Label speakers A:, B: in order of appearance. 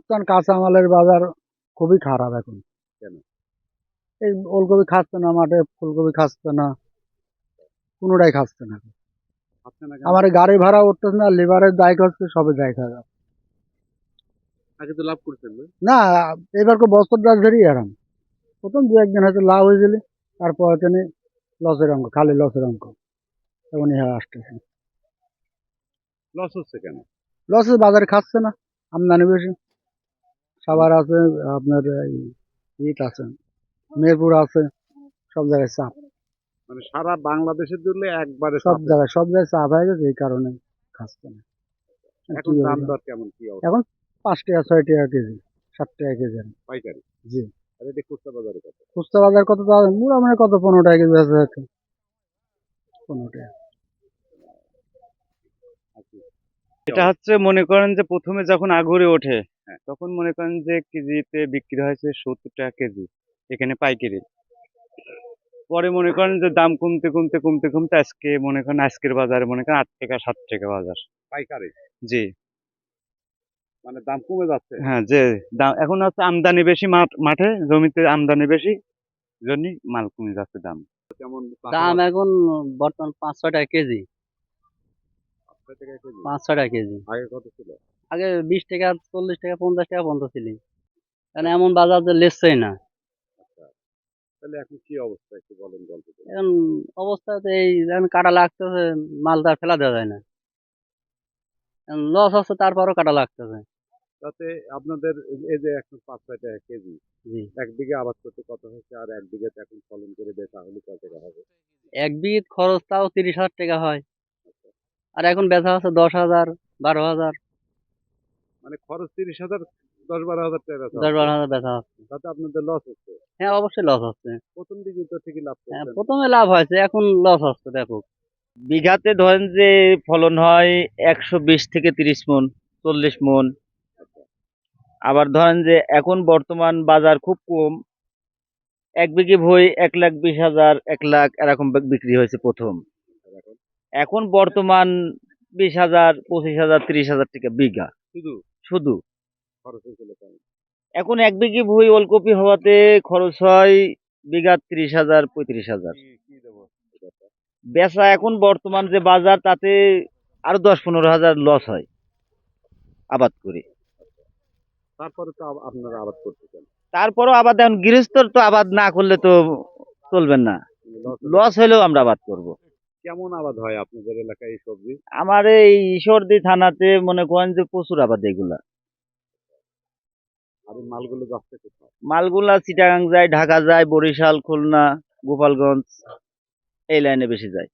A: বর্তমান কাঁচামালের বাজার খুবই খারাপ এখন।
B: কেন?
A: এই ওলকপি খাচ্ছে না, মাঠে ফুলকপি খাচ্ছে না, কোনোটাই খাচ্ছে না।
B: খাচ্ছে না কেন?
A: আমার এই গাড়ি ভাড়া উঠতেছে না, লেবারের দায় হচ্ছে, সবে দায় খাওয়া।
B: আগে তো লাভ করতেন না?
A: না, এবার বছর দশ ধরেই আরাম। প্রথম দু একদিন হয়তো লাভ হয়েছিল, তারপর হচ্ছে লসের অঙ্ক, খালি লসের অঙ্ক এমনই হয়ে আসতেছে।
B: লস হচ্ছে কেন?
A: লসের বাজারে খাচ্ছে না, আমদানি বেশি। সাভার আছে, আপনার ইট আছে, মেহেরপুর আছে, সব জায়গায় চাপ।
B: মানে সারা বাংলাদেশের জন্য একবারে
A: সব
B: চাপে।
A: জায়গায় সব জায়গায় চাপ হয়ে গেছে, এই কারণে খাচ্ছে না। কি
B: এখন দাম
A: বলবো?
B: দর কেমন, কি অবস্থা?
A: এখন 5 টাকা 6 টাকা কেজি, 7 টাকা কেজি।
B: পাইকারি?
A: জি।
B: আর এটা খুচরা বাজারে কত?
A: খুচরা বাজার কত দাম? মুড়া মানে কত, 15 টাকা কেজি আছে হয়তো, 15 টাকা।
B: আচ্ছা।
C: এটা হচ্ছে মনে করেন যে প্রথমে যখন আগুরে ওঠে
B: হ্যাঁ।
C: তখন মনে করেন যে কেজিতে বিক্রি হয়েছে 70 টাকা কেজি এখানে পাইকারি। পরে মনে করেন যে দাম কমতে কমতে কমতে কমতে আজকে মনে করেন আজকের বাজারে মনে করেন 8 টাকা 7 টাকা বাজার।
B: পাইকারি?
C: জি।
B: মানে দাম কমে যাচ্ছে?
C: হ্যাঁ, যে দাম এখন হচ্ছে আমদানি বেশি, মাঠে জমিতে আমদানি বেশি, জন্যই মাল কমে যাচ্ছে দাম।
B: কেমন?
D: দাম এখন বর্তমান 5-6 টাকা কেজি।
B: 5 টাকা কেজি?
D: 5-6 টাকা কেজি।
B: আগে কত ছিল?
D: আগে 20 টাকা 40 টাকা 50 টাকা পর্যন্ত ছিল। কারণ এমন বাজার যে লেসছেই না।
B: আচ্ছা, তাহলে এখন কি অবস্থা একটু বলেন, গল্প করে।
D: এখন অবস্থাতে এই এখন কাটা লাগতেছে, মালটা আর ফেলা দেওয়া যায় না। লস হচ্ছে তারপরও কাটা লাগতেছে।
B: তাতে আপনাদের এই যে এখন 5-6 টাকা কেজি,
D: জি।
B: 1 বিঘা আবাদ করতে কত হচ্ছে, আর 1 বিঘাতে এখন ফলন করে বেচা হলে কত টাকা হবে?
D: 1 বিঘে খরচ তাও 30,000 টাকা হয়। আর এখন বেচা হচ্ছে 10,000 12,000,
B: মানে খরচ 30,000, 10-12 হাজার টাকা বেচা হচ্ছে।
D: 10-12,000 বেচা হচ্ছে।
B: তাতে আপনাদের লস হচ্ছে?
D: হ্যাঁ, অবশ্যই লস হচ্ছে।
B: প্রথম দিকে তো ঠিকই লাভ
D: হ্যাঁ,
B: করছেন।
D: প্রথমে লাভ হয়েছে, এখন লস হচ্ছে ব্যাপক।
C: বিঘাতে ধরেন যে ফলন হয় 120 থেকে 30 মন, 40 মন। আবার ধরেন যে এখন বর্তমান বাজার খুব কম, 1 বিঘে ভুঁই 1,20,000 1 লাখ এরকম বিক্রি হয়েছে প্রথম।
B: এখন
C: এখন বর্তমান 20,000 25,000 30,000 টাকা বিঘা
B: শুধু
C: শুধু।
B: খরচ হয়েছিল কেমন?
C: এখন 1 বিঘে ভুঁই ওলকপি হওয়াতে খরচ হয় বিঘা 30,000 35,000।
B: কি দেবো এটা?
C: বেচা এখন বর্তমান যে বাজার তাতে আরো 10-15 হাজার লস হয় আবাদ করে।
B: তারপরে তো আপনারা আবাদ করতেছেন।
C: তারপরও আবাদ, এখন গৃহস্থর তো আবাদ না করলে তো চলবেন না,
B: লস
C: লস হলেও আমরা আবাদ করব।
B: কেমন আবাদ হয় আপনাদের এলাকায় এই সবজি?
C: আমার এই ঈশ্বরদী থানাতে মনে করেন যে প্রচুর আবাদ এগুলা।
B: আর এই মালগুলো যাচ্ছে কোথায়?
C: মালগুলা চিটাগাং যায়, ঢাকা যায়, বরিশাল, খুলনা, গোপালগঞ্জ এই লাইনে বেশি যায়।